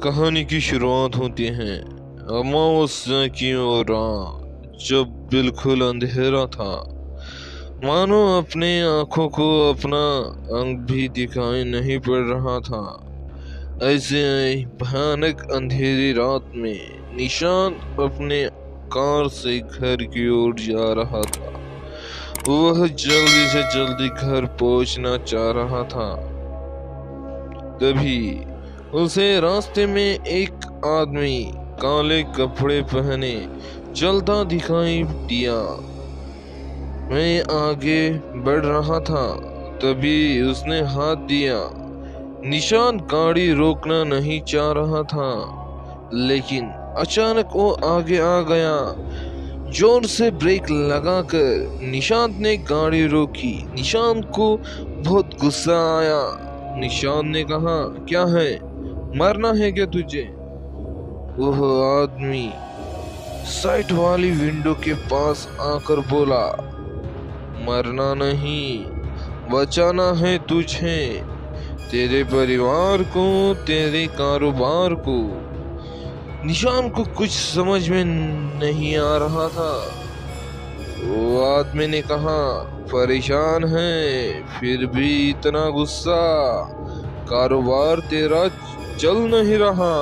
कहानी की शुरुआत होती है अमावस्या की ओर रात, जब बिल्कुल अंधेरा था। मानो अपने आंखों को अपना अंग भी दिखाई नहीं पड़ रहा था। ऐसे भयानक अंधेरी रात में निशांत अपने कार से घर की ओर जा रहा था। वह जल्दी से जल्दी घर पहुंचना चाह रहा था। तभी उसे रास्ते में एक आदमी काले कपड़े पहने चलता दिखाई दिया। मैं आगे बढ़ रहा था, तभी उसने हाथ दिया। निशांत गाड़ी रोकना नहीं चाह रहा था, लेकिन अचानक वो आगे आ गया। जोर से ब्रेक लगाकर निशांत ने गाड़ी रोकी। निशांत को बहुत गुस्सा आया। निशांत ने कहा, क्या है, मरना है क्या तुझे? वह आदमी साइड वाली विंडो के पास आकर बोला, मरना नहीं, बचाना है तुझे, तेरे परिवार को, तेरे कारोबार को। निशांत को कुछ समझ में नहीं आ रहा था। वो आदमी ने कहा, परेशान है, फिर भी इतना गुस्सा? कारोबार तेरा चल नहीं रहा,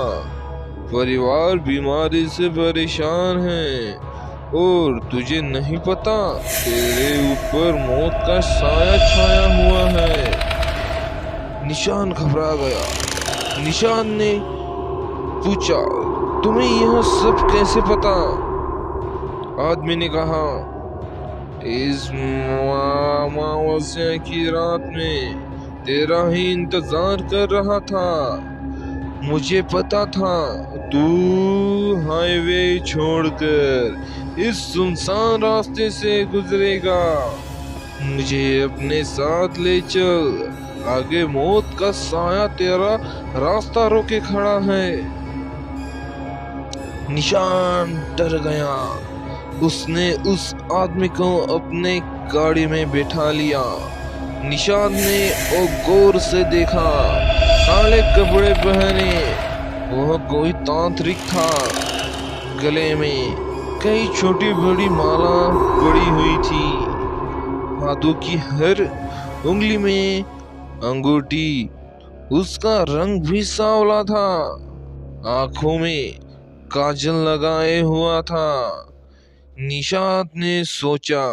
परिवार बीमारी से परेशान है, और तुझे नहीं पता तेरे ऊपर मौत का साया छाया हुआ है। निशांत घबरा गया। निशांत ने पूछा, तुम्हें यह सब कैसे पता? आदमी ने कहा, इस अमावस्या की रात में तेरा ही इंतजार कर रहा था। मुझे पता था तू हाईवे छोड़कर इस सुनसान रास्ते से गुजरेगा। मुझे अपने साथ ले चल, आगे मौत का साया तेरा रास्ता रोके खड़ा है। निशान डर गया। उसने उस आदमी को अपने गाड़ी में बैठा लिया। निशांत ने वो गौर से देखा। काले कपड़े पहने वह कोई तांत्रिक था। गले में कई छोटी बड़ी माला पड़ी हुई थी। हाथों की हर उंगली में अंगूठी। उसका रंग भी सांवला था। आंखों में काजल लगाए हुआ था। निशांत ने सोचा,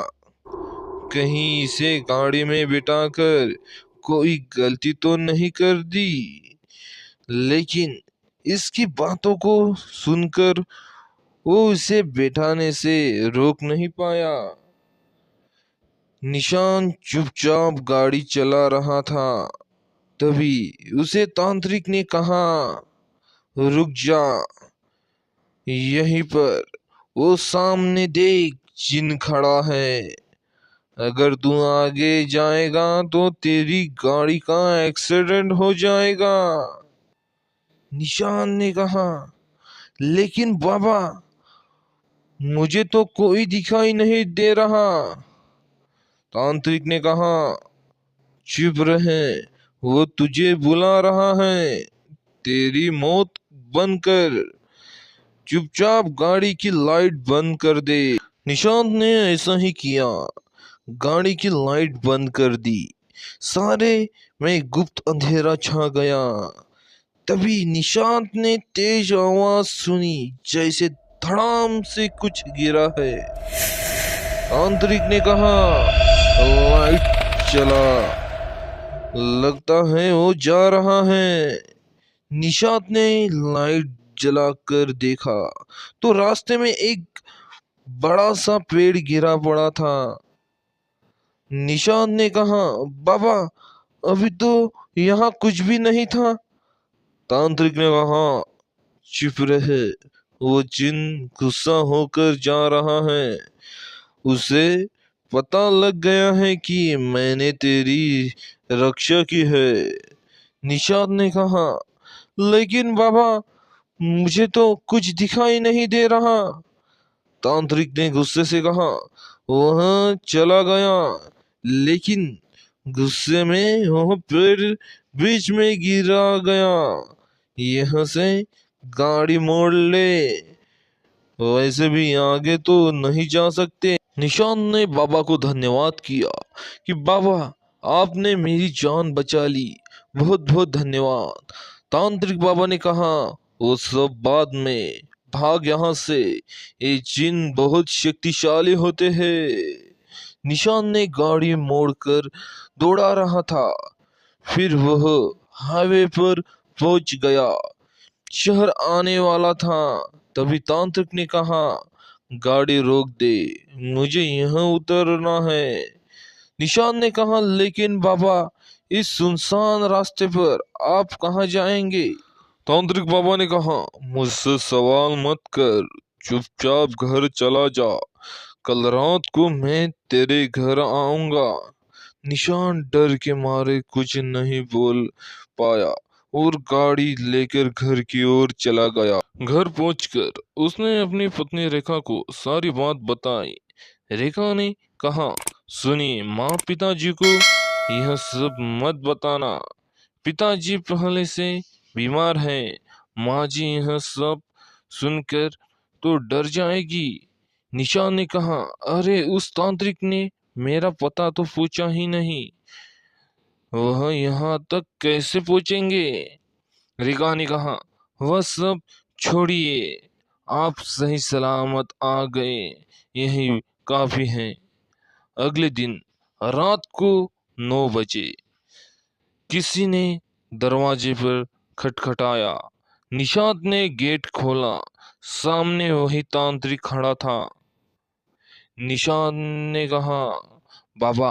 कहीं इसे गाड़ी में बिठाकर कोई गलती तो नहीं कर दी। लेकिन इसकी बातों को सुनकर वो इसे बैठाने से रोक नहीं पाया। निशांत चुपचाप गाड़ी चला रहा था। तभी उसे तांत्रिक ने कहा, रुक जा, यहीं पर वो सामने देख, जिन खड़ा है। अगर तू आगे जाएगा तो तेरी गाड़ी का एक्सीडेंट हो जाएगा। निशान ने कहा, लेकिन बाबा, मुझे तो कोई दिखाई नहीं दे रहा। तांत्रिक ने कहा, चुप रहे, वो तुझे बुला रहा है। तेरी मौत बंद कर, चुपचाप गाड़ी की लाइट बंद कर दे। निशांत ने ऐसा ही किया। गाड़ी की लाइट बंद कर दी। सारे में गुप्त अंधेरा छा गया। तभी निशांत ने तेज आवाज सुनी, जैसे धड़ाम से कुछ गिरा है। तांत्रिक ने कहा, लाइट चला, लगता है वो जा रहा है। निशांत ने लाइट जलाकर देखा तो रास्ते में एक बड़ा सा पेड़ गिरा पड़ा था। निशांत ने कहा, बाबा, अभी तो यहाँ कुछ भी नहीं था। तांत्रिक ने कहा, चुप रहे, वो जिन गुस्सा होकर जा रहा है। उसे पता लग गया है कि मैंने तेरी रक्षा की है। निशांत ने कहा, लेकिन बाबा, मुझे तो कुछ दिखाई नहीं दे रहा। तांत्रिक ने गुस्से से कहा, वह चला गया, लेकिन गुस्से में वह पेड़ बीच में गिरा गया। यहाँ से गाड़ी मोड़ ले, वैसे भी आगे तो नहीं जा सकते। निशान ने बाबा को धन्यवाद किया कि बाबा आपने मेरी जान बचा ली, बहुत बहुत धन्यवाद। तांत्रिक बाबा ने कहा वो सब बाद में, भाग यहाँ से, ये जिन बहुत शक्तिशाली होते हैं। निशान ने गाड़ी मोड़कर दौड़ा रहा था। फिर वह हाईवे पर पहुंच गया, शहर आने वाला था। तभी तांत्रिक ने कहा गाड़ी रोक दे, मुझे यहाँ उतरना है। निशान ने कहा लेकिन बाबा इस सुनसान रास्ते पर आप कहाँ जाएंगे? तांत्रिक बाबा ने कहा मुझसे सवाल मत कर, चुपचाप घर चला जा, कल रात को मैं तेरे घर आऊंगा। निशान डर के मारे कुछ नहीं बोल पाया और गाड़ी लेकर घर की ओर चला गया। घर पहुंचकर उसने अपनी पत्नी रेखा को सारी बात बताई। रेखा ने कहा सुनिए माँ, पिताजी को यह सब मत बताना, पिताजी पहले से बीमार हैं। माँ जी यह सब सुनकर तो डर जाएगी। निशान ने कहा अरे उस तांत्रिक ने मेरा पता तो पूछा ही नहीं, वह यहाँ तक कैसे पहुंचेंगे? रेखा ने कहा वह सब छोड़िए, आप सही सलामत आ गए, यही काफी है। अगले दिन रात को 9 बजे किसी ने दरवाजे पर खटखटाया। निशांत ने गेट खोला, सामने वही तांत्रिक खड़ा था। निशांत ने कहा बाबा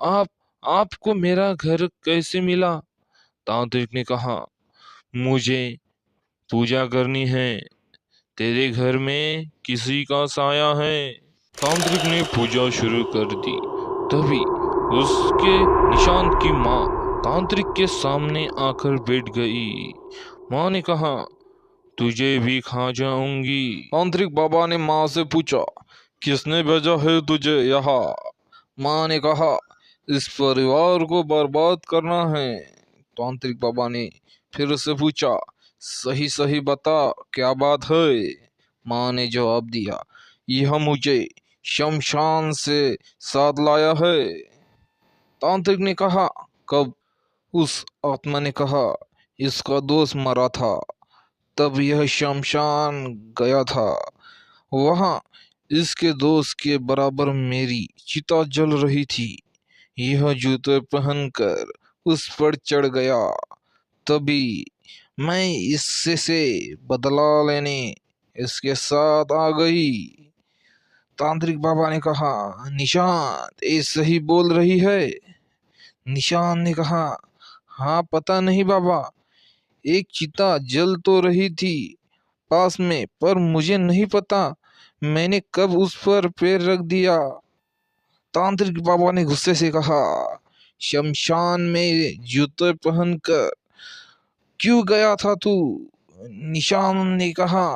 आप आपको मेरा घर कैसे मिला? तांत्रिक ने कहा मुझे पूजा करनी है, तेरे घर में किसी का साया है। तांत्रिक ने पूजा शुरू कर दी। तभी उसके निशांत की माँ तांत्रिक के सामने आकर बैठ गई। माँ ने कहा तुझे भी खा जाऊंगी। तांत्रिक बाबा ने माँ से पूछा किसने भेजा है तुझे यहाँ? माँ ने कहा इस परिवार को बर्बाद करना है। तांत्रिक बाबा ने फिर से पूछा सही सही बता क्या बात है? माँ ने जवाब दिया यह मुझे शमशान से साथ लाया है। तांत्रिक ने कहा कब? उस आत्मा ने कहा इसका दोस्त मरा था, तब यह शमशान गया था। वहां इसके दोस्त के बराबर मेरी चिता जल रही थी। यह जूते पहनकर उस पर चढ़ गया, तभी मैं इससे से बदला लेने इसके साथ आ गई। तांत्रिक बाबा ने कहा निशांत ये सही बोल रही है? निशांत ने कहा हाँ पता नहीं बाबा, एक चिता जल तो रही थी पास में, पर मुझे नहीं पता मैंने कब उस पर पैर रख दिया। तांत्रिक बाबा ने गुस्से से कहा शमशान में जूते पहनकर क्यों गया था तू? निशान ने कहा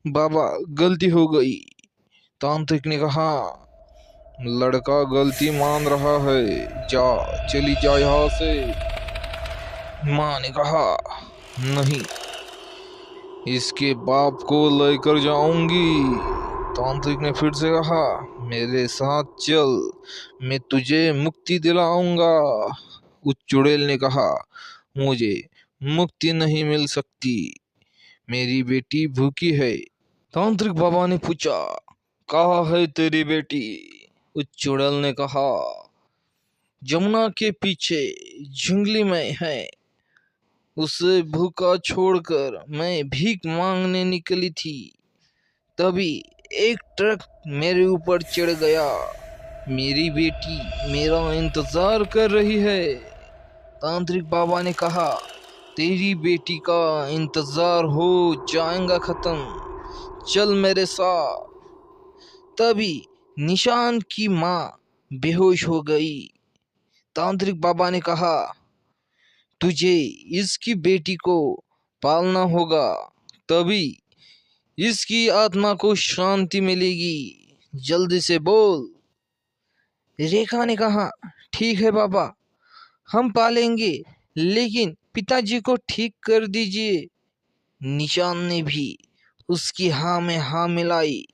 बाबा गलती हो गई। तांत्रिक ने कहा लड़का गलती मान रहा है, जा चली जा यहाँ से। माँ ने कहा नहीं, इसके बाप को लेकर जाऊंगी। तांत्रिक ने फिर से कहा मेरे साथ चल, मैं तुझे मुक्ति दिलाऊंगा। उस चुड़ैल ने कहा मुझे मुक्ति नहीं मिल सकती, मेरी बेटी भूखी है। तांत्रिक बाबा ने पूछा कहाँ है तेरी बेटी? उस चुड़ैल ने कहा जमुना के पीछे जंगली में है, उसे भूखा छोड़कर मैं भीख मांगने निकली थी, तभी एक ट्रक मेरे ऊपर चढ़ गया। मेरी बेटी मेरा इंतजार कर रही है। तांत्रिक बाबा ने कहा तेरी बेटी का इंतजार हो जाएगा खत्म, चल मेरे साथ। तभी निशान की माँ बेहोश हो गई। तांत्रिक बाबा ने कहा तुझे इसकी बेटी को पालना होगा, तभी इसकी आत्मा को शांति मिलेगी, जल्दी से बोल। रेखा ने कहा ठीक है बाबा, हम पालेंगे, लेकिन पिताजी को ठीक कर दीजिए, निशान ने भी उसकी हाँ में हाँ मिलाई।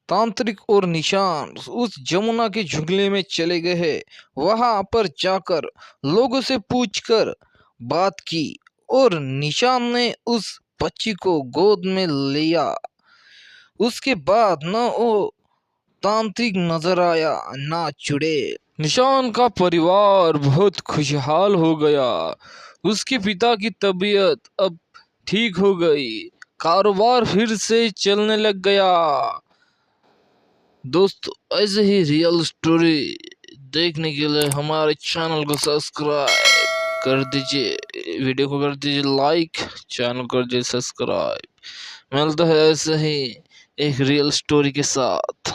तांत्रिक और निशान उस जमुना के झुगले में चले गए। वहां पर जाकर लोगों से पूछकर बात की और निशान ने उस बच्ची को गोद में लिया। उसके बाद न वो तांत्रिक नजर आया ना चुड़ैल। निशान का परिवार बहुत खुशहाल हो गया। उसके पिता की तबीयत अब ठीक हो गई, कारोबार फिर से चलने लग गया। दोस्तों, ऐसे ही रियल स्टोरी देखने के लिए हमारे चैनल को सब्सक्राइब कर दीजिए, वीडियो को कर दीजिए लाइक, चैनल कर दीजिए सब्सक्राइब। मिलता है ऐसे ही एक रियल स्टोरी के साथ।